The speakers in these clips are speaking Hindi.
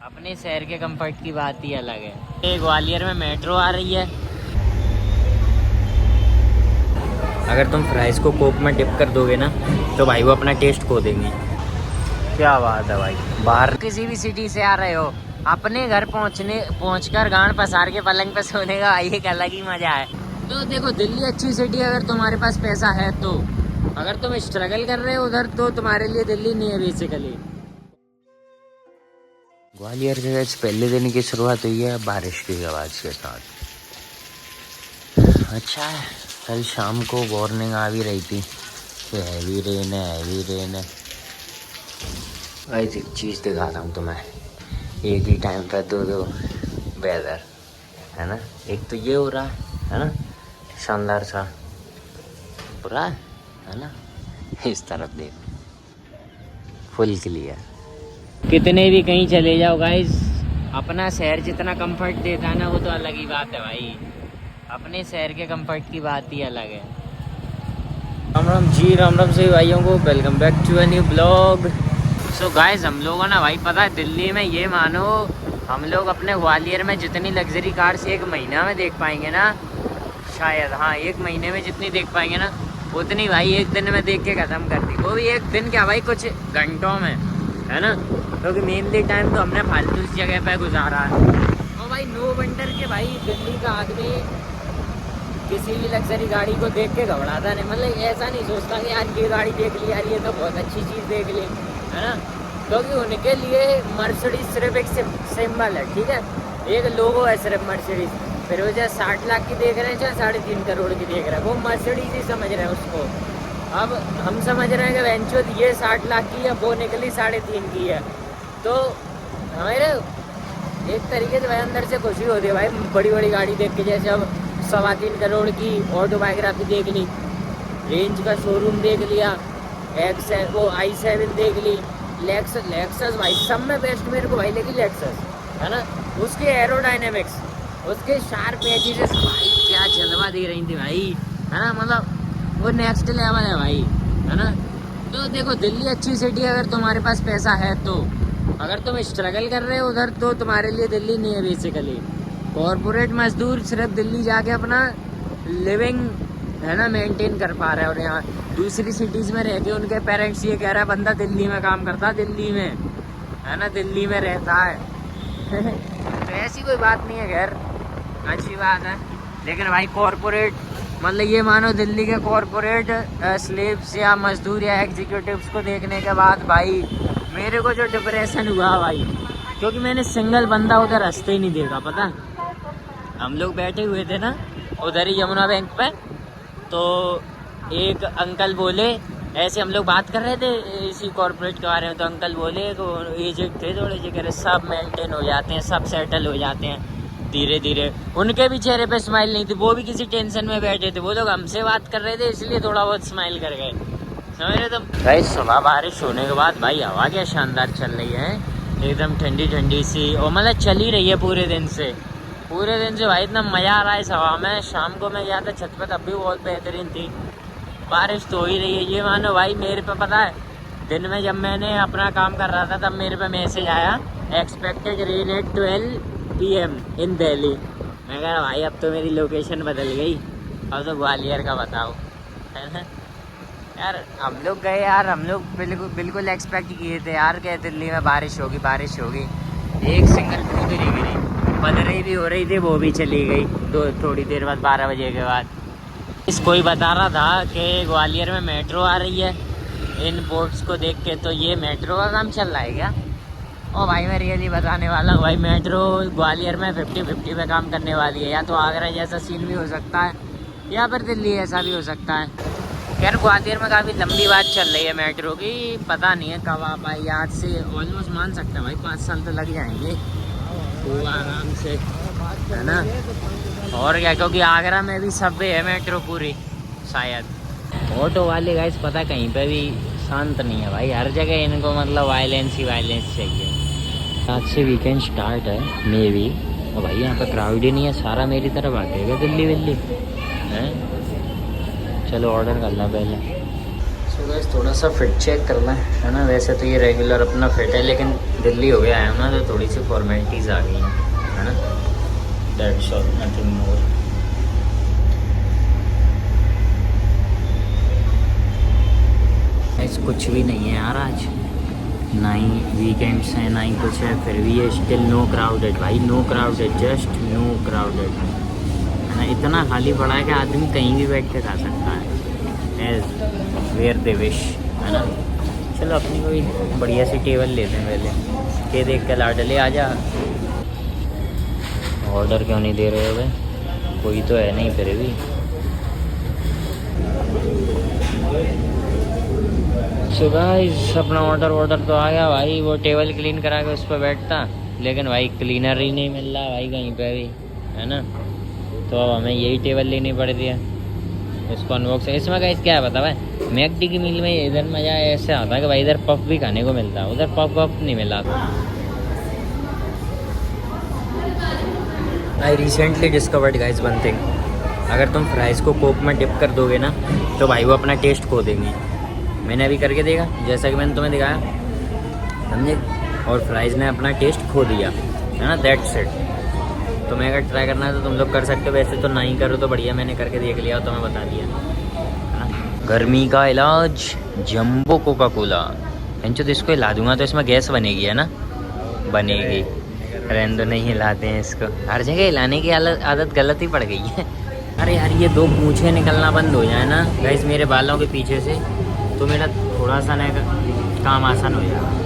अपने शहर के कंफर्ट की बात ही अलग है। ये ग्वालियर में मेट्रो आ रही है। अगर तुम फ्राइज को कोक में डिप कर दोगे ना तो भाई वो अपना टेस्ट खो देंगी। क्या बात है भाई। बाहर किसी भी सिटी से आ रहे हो, अपने घर पहुंचकर गांड पसार के पलंग पे सोने का भाई एक अलग ही मजा है। तो देखो दिल्ली अच्छी सिटी है अगर तुम्हारे पास पैसा है तो। अगर तुम स्ट्रगल कर रहे हो उधर तो तुम्हारे लिए दिल्ली नहीं है बेसिकली। ग्वालियर के पहले दिन की शुरुआत हुई है बारिश की आवाज़ के साथ। अच्छा है, कल शाम को वार्निंग आ भी रही थी कि हैवी रेन है, हैवी रेन है। भाई एक चीज़ दिखाता हूँ तुम्हें, एक ही टाइम पर दो वेदर है ना। एक तो ये हो रहा है ना शानदार सा, पूरा है ना। इस तरफ देख, फुल क्लियर। कितने भी कहीं चले जाओ गाइस, अपना शहर जितना कंफर्ट देता है ना वो तो अलग ही बात है भाई। अपने शहर के कंफर्ट की बात ही अलग है। राम राम जी, राम राम सभी भाइयों को, welcome back to a new blog. So guys हम लोगों ना भाई पता है दिल्ली में ये मानो हम लोग अपने ग्वालियर में जितनी लग्जरी कार्स एक महीना में देख पाएंगे ना, शायद हाँ एक महीने में जितनी देख पाएंगे ना उतनी भाई एक दिन में देख के ख़त्म कर दी। वो भी एक दिन क्या भाई, कुछ घंटों में, है ना। क्योंकि मेनली टाइम तो हमने फालतू इस जगह पे गुजारा है। तो भाई नो वंडर के भाई दिल्ली का आदमी किसी भी लग्जरी गाड़ी को देख के घबराता नहीं। मतलब ऐसा नहीं सोचता कि यार ये गाड़ी देख ली, यार ये तो बहुत अच्छी चीज़ देख ली, है ना। क्योंकि उनके लिए मर्सिडीज सिर्फ एक सिंबल है, ठीक है, एक लोगो है सिर्फ मर्सिडीज। फिर वो चाहे 60 लाख की देख रहे हैं चाहे 3.5 करोड़ की देख रहे हैं, वो मर्सिडीज ही समझ रहे हैं उसको। अब हम समझ रहे हैं कि वेंचुअल ये 60 लाख की है, वो निकली 3.5 की है। तो हमारे एक तरीके से भाई अंदर से खुशी होती है भाई बड़ी बड़ी गाड़ी देख के। जैसे अब 3.25 करोड़ की ऑटोबायोग्राफी देख ली, रेंज का शोरूम देख लिया, वो i7 देख ली, लेक्सस भाई सब में बेस्ट मेरे को भाई लगी लेक्सस, है ना। उसके एरोडायनेमिक्स, उसके शार्प एजेस भाई क्या जलवा दे रही थी भाई, है ना। मतलब वो नेक्स्ट लेवल है भाई, है ना। तो देखो दिल्ली अच्छी सिटी है अगर तुम्हारे पास पैसा है तो। अगर तुम स्ट्रगल कर रहे हो उधर तो तुम्हारे लिए दिल्ली नहीं है बेसिकली। कॉरपोरेट मजदूर सिर्फ दिल्ली जाके अपना लिविंग है ना मेंटेन कर पा रहे हैं, और यहाँ दूसरी सिटीज़ में रह के उनके पेरेंट्स ये कह रहा है बंदा दिल्ली में काम करता है, दिल्ली में, है ना, दिल्ली में रहता है। तो ऐसी कोई बात नहीं है, खैर अच्छी बात है। लेकिन भाई कॉरपोरेट मतलब ये मानो दिल्ली के कॉरपोरेट स्लेव्स या मजदूर या एग्जीक्यूटिव्स को देखने के बाद भाई मेरे को जो डिप्रेशन हुआ भाई, क्योंकि मैंने सिंगल बंदा उधर हंसते ही नहीं देखा। पता हम लोग बैठे हुए थे ना उधर ही यमुना बैंक पे, तो एक अंकल बोले, ऐसे हम लोग बात कर रहे थे इसी कॉर्पोरेट के बारे में, तो अंकल बोले एजेड थे थोड़े से, कह रहे सब मेंटेन हो जाते हैं, सब सेटल हो जाते हैं धीरे धीरे। उनके भी चेहरे पे स्माइल नहीं थी, वो भी किसी टेंशन में बैठे थे। वो लोग हमसे बात कर रहे थे इसलिए थोड़ा बहुत स्माइल कर गए, समझ रहे तुम। भाई सुबह बारिश होने के बाद भाई हवा क्या शानदार चल रही है, एकदम ठंडी ठंडी सी, और मतलब चल ही रही है पूरे दिन से भाई इतना मज़ा आ रहा है इस हवा में। शाम को मैं गया था छत पर, तब भी बहुत बेहतरीन थी। बारिश तो हो ही रही है, ये मानो भाई मेरे पे पता है दिन में जब मैंने अपना काम कर रहा था तब मेरे पे मैसेज आया एक्सपेक्टेड रेन एट 12 PM इन दिल्ली। मैं कह रहा भाई अब तो मेरी लोकेशन बदल गई, अब तो ग्वालियर का बताओ, है ना। यार हम लोग गए यार, हम लोग बिल्कुल एक्सपेक्ट किए थे यार कि दिल्ली में बारिश होगी। एक सिंगल बूंद नहीं गिरी, बदरी भी हो रही थी वो भी चली गई थोड़ी देर बाद 12 बजे के बाद। कोई बता रहा था कि ग्वालियर में मेट्रो आ रही है इन बोर्ड्स को देख के, तो ये मेट्रो का काम चल रहा है क्या? ओ भाई मैं रियली बताने वाला हूँ भाई, मेट्रो ग्वालियर में 50-50 पे काम करने वाली है। या तो आगरा जैसा सीन भी हो सकता है या फिर दिल्ली ऐसा भी हो सकता है। खैर ग्वालियर में काफ़ी लंबी बात चल रही है मेट्रो की, पता नहीं है कब आ पाई। आज से ऑलमोस्ट मान सकते हैं भाई 5 साल तो लग जाएंगे वो आराम से, है ना। और क्या, क्योंकि आगरा में भी सबवे है मेट्रो पूरी शायद। ऑटो वाले गाइस पता कहीं पे भी शांत नहीं है भाई, हर जगह इनको मतलब वायलेंस ही वायलेंस चाहिए। आज से वीकेंड स्टार्ट है मे बी, और भाई यहाँ पे क्राउड ही नहीं है, सारा मेरी तरफ आ गएगा दिल्ली विल्ली है। चलो ऑर्डर कर ला पहले। सो तो बस थोड़ा सा फिट चेक करना है ना। वैसे तो ये रेगुलर अपना फिट है, लेकिन दिल्ली हो गया है ना, तो थोड़ी सी फॉर्मेलिटीज़ आ गई हैं, है ना। That's all, nothing more. कुछ भी नहीं है यार आज, ना ही वीकेंड्स हैं ना ही कुछ है, फिर भी ये स्टिल नो क्राउडेड भाई, no crowded, just no crowded है ना। इतना खाली पड़ा है कि आदमी कहीं भी बैठ के खा सकता है, एज वेयर दे विश, है ना। चलो अपनी कोई बढ़िया सी टेबल लेते हैं पहले, के देख के लाडले आ जा। ऑर्डर क्यों नहीं दे रहे हो भाई, कोई तो है नहीं फिर भी। सो गाइस अपना ऑर्डर तो आ गया भाई। वो टेबल क्लीन करा के उस पर बैठता, लेकिन भाई क्लीनर ही नहीं मिल रहा भाई कहीं पे भी, है ना। तो अब हमें यही टेबल लेनी पड़ती है, इसको अनबॉक्स। इसमें गाइस क्या है पता भाई, मैकडी की मील में इधर मज़ा ऐसे आता है कि भाई इधर पफ भी खाने को मिलता है, उधर पफ वफ नहीं मिला। I recently discovered guys one thing, अगर तुम फ्राइज़ को कोक में डिप कर दोगे ना, तो भाई वो अपना टेस्ट खो देंगे। मैंने अभी करके देखा, जैसा कि मैंने तुम्हें दिखाया, समझे, और फ्राइज़ ने अपना टेस्ट खो दिया, है ना। That's it. तुम्हें अगर ट्राई करना है तो तुम लोग कर सकते हो, वैसे तो नहीं करो तो बढ़िया, मैंने करके देख लिया तो मैं बता दिया, है ना। गर्मी का इलाज जंबो कोका कोला, तो इसको हिला दूंगा तो इसमें गैस बनेगी, है ना, बनेगी। रेंदो नहीं हिलाते हैं इसको, हर जगह हिलाने की आदत गलत ही पड़ गई है। अरे यार ये दो पूँछें निकलना बंद हो जाए ना गाइस मेरे बालों के पीछे से, तो मेरा थोड़ा सा ना काम आसान हो जाएगा।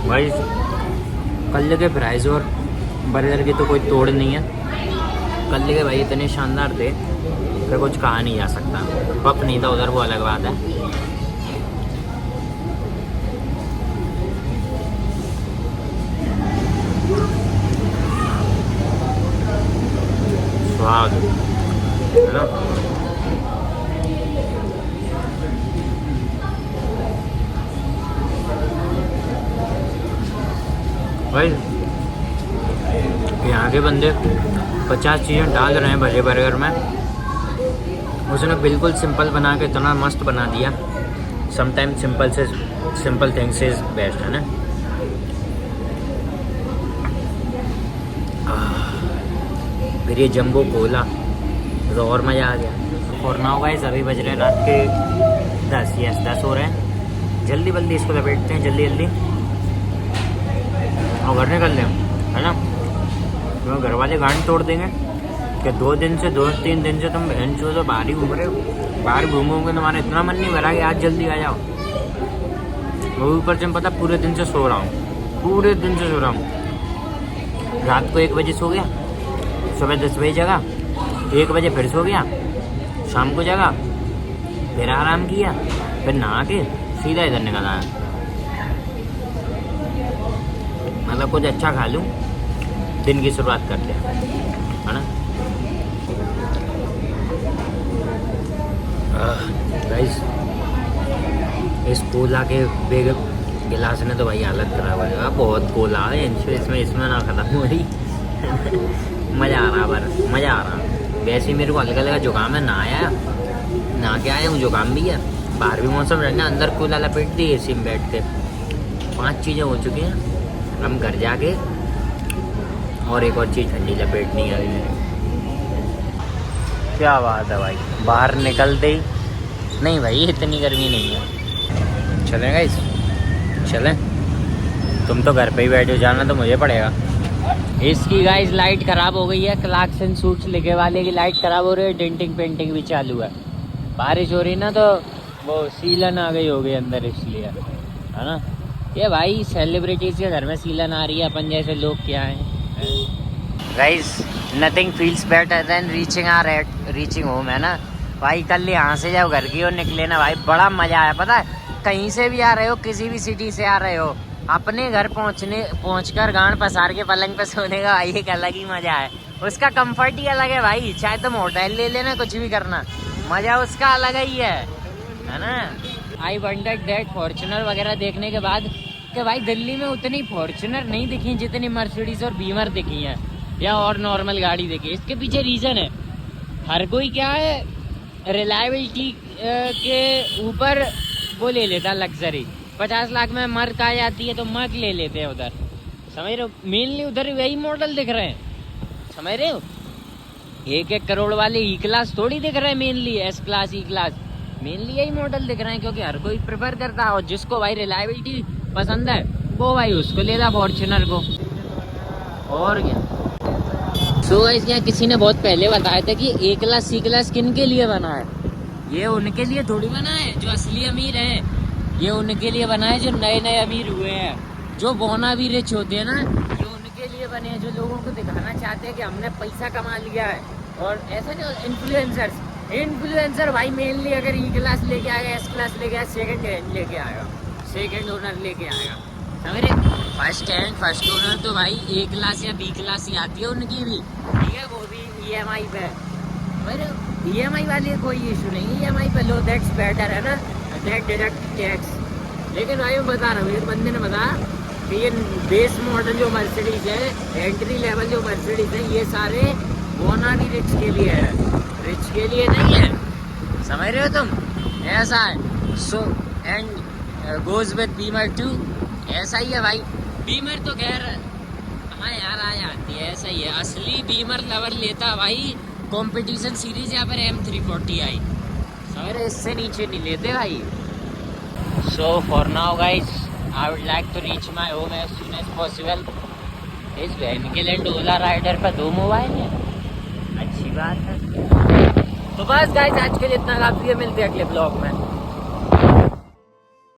भाई कल के प्राइस और बर्गर की तो कोई तोड़ नहीं है। कल के भाई इतने शानदार थे कि कुछ कहा नहीं जा सकता। पप नहीं था उधर, वो अलग बात है। स्वाद, है ना। भाई यहाँ के बंदे 50 चीज़ें डाल रहे हैं भले बर्गर में, उसने बिल्कुल सिंपल बना के इतना मस्त बना दिया। Sometime simple things is best, है ना। फिर ये जंबो कोला तो और मज़ा आ गया। और नाउ गाइस अभी बज रहे हैं रात के 10 हो रहे हैं। जल्दी बल्दी इसको लपेटते हैं, जल्दी जल्दी और घर निकल लें, है ना। तो घर वाले गांड तोड़ देंगे कि 2-3 दिन से तुम बहन चो तो बाहर ही घूम रहे हो, बाहर घूमोगे तुम्हारा इतना मन नहीं भरा कि आज जल्दी आ जाओ। वो ऊपर से पता पूरे दिन से सो रहा हूँ, रात को 1 बजे सो गया, सुबह 10 बजे जगा, 1 बजे फिर सो गया, शाम को जगा, फिर आराम किया, फिर नहा के सीधा इधर निकल आया। मतलब कुछ अच्छा खा लूँ, दिन की शुरुआत करते हैं, है ना। गाइस इस कोला के बेग गिलास ने तो भाई हालत खराब है। बहुत कोला है इसमें ना ख़त्म हो रही। मज़ा आ रहा पर मज़ा आ रहा। वैसे ही मेरे को हल्का हल्का जुकाम है, नहा के आया हूँ, जुकाम भी है, बाहर भी मौसम रहना, अंदर कोला लपेट दी एसी में बैठ के। 5 चीज़ें हो चुकी हैं। हम घर जाके और एक और चीज़ ठंडी लपेटनी है मेरे। क्या बात है भाई, बाहर निकलते ही नहीं भाई इतनी गर्मी नहीं है। चलें गाइस, चलें। तुम तो घर पे ही बैठे हो, जाना तो मुझे पड़ेगा। इसकी गाइस लाइट ख़राब हो गई है, क्लार्कसन सूट्स लिखे वाले की लाइट ख़राब हो रही है, डेंटिंग पेंटिंग भी चालू है। बारिश हो रही ना तो वो सीलन आ गई होगी अंदर, इसलिए, है ना। ये भाई सेलिब्रिटीज़ के घर में सीलन आ रही है, अपन जैसे लोग क्या हैं। Guys nothing feels better than reaching home, है ना भाई। कल यहाँ से जब घर की ओर निकले ना भाई, बड़ा मज़ा आया। पता है कहीं से भी आ रहे हो, किसी भी सिटी से आ रहे हो, अपने घर पहुंचकर गांड पसार के पलंग पे सोने का भाई एक अलग ही मज़ा है। उसका कंफर्ट ही अलग है भाई। चाहे तुम होटल ले लेना, कुछ भी करना, मज़ा उसका अलग ही है ना। आई वंडर्ड दैट फॉर्च्यूनर वगैरह देखने के बाद कि भाई दिल्ली में उतनी फॉर्च्यूनर नहीं दिखी जितनी मर्सिडीज और बीमर दिखी हैं, या और नॉर्मल गाड़ी देखी। इसके पीछे रीज़न है, हर कोई क्या है रिलायबिलिटी के ऊपर वो ले लेता लग्जरी। 50 लाख में मर्क आ जाती है तो मर्क ले लेते हैं उधर, समझ रहे हो। मेनली उधर वही मॉडल दिख रहे हैं, समझ रहे हो। 1-1 करोड़ वाले ई क्लास थोड़ी दिख रहे हैं, मेनली एस क्लास ई क्लास, मेनली यही मॉडल दिख रहे हैं, क्योंकि हर कोई प्रेफर करता है। और जिसको भाई रिलायबिलिटी पसंद है वो भाई उसको लेता फॉर्च्यूनर को, और क्या। सो गाइस यहाँ किसी ने बहुत पहले बताया था कि ए क्लास सी क्लास किन के लिए बना है। ये उनके लिए थोड़ी बना है जो असली अमीर हैं, ये उनके लिए बना है जो नए नए अमीर हुए हैं, जो बोना भी रिच होते हैं ना, ये उनके लिए बने हैं, जो लोगों को दिखाना चाहते हैं कि हमने पैसा कमा लिया है। और ऐसा जो इन्फ्लुएंसर भाई मेनली अगर ई क्लास लेके आएगा, एस क्लास लेके आएगा, सेकंड हैंड लेके आएगा, सेकंड ओनर लेके आएगा, समझ रहे। फर्स्ट हैंड फर्स्ट ओनर तो भाई ए क्लास या बी क्लास ही आती है उनकी भी, ठीक है, वो भी EMI पे। EMI वाली कोई इशू नहीं, EMI पे लो, दैट्स बेटर है ना, दैट डिडक्ट टैक्स। लेकिन भाई मैं बता रहा हूँ, एक बंदे ने बताया कि ये बेस मॉडल जो मर्सिडीज है, एंट्री लेवल जो मर्सिडीज है, ये सारे बोना भी रिच के लिए है, रिच के लिए नहीं है, समझ रहे हो तुम, ऐसा है। So and goes with Beamer 2, ऐसा ही है भाई। बीमर तो खैर हाँ यार आ जाती है, ऐसा ही है। असली बीमर लवर लेता भाई कंपटीशन सीरीज या फिर M340i, समझ रहे, इससे नीचे नहीं लेते भाई। So for now guys I would like to reach my home as soon as possible. इस बहन के लिए डोला राइडर पर 2 मोबाइल है, अच्छी बात है। तो बस गाइज आज के लिए इतना काफी है, मिलते हैं अगले ब्लॉग में।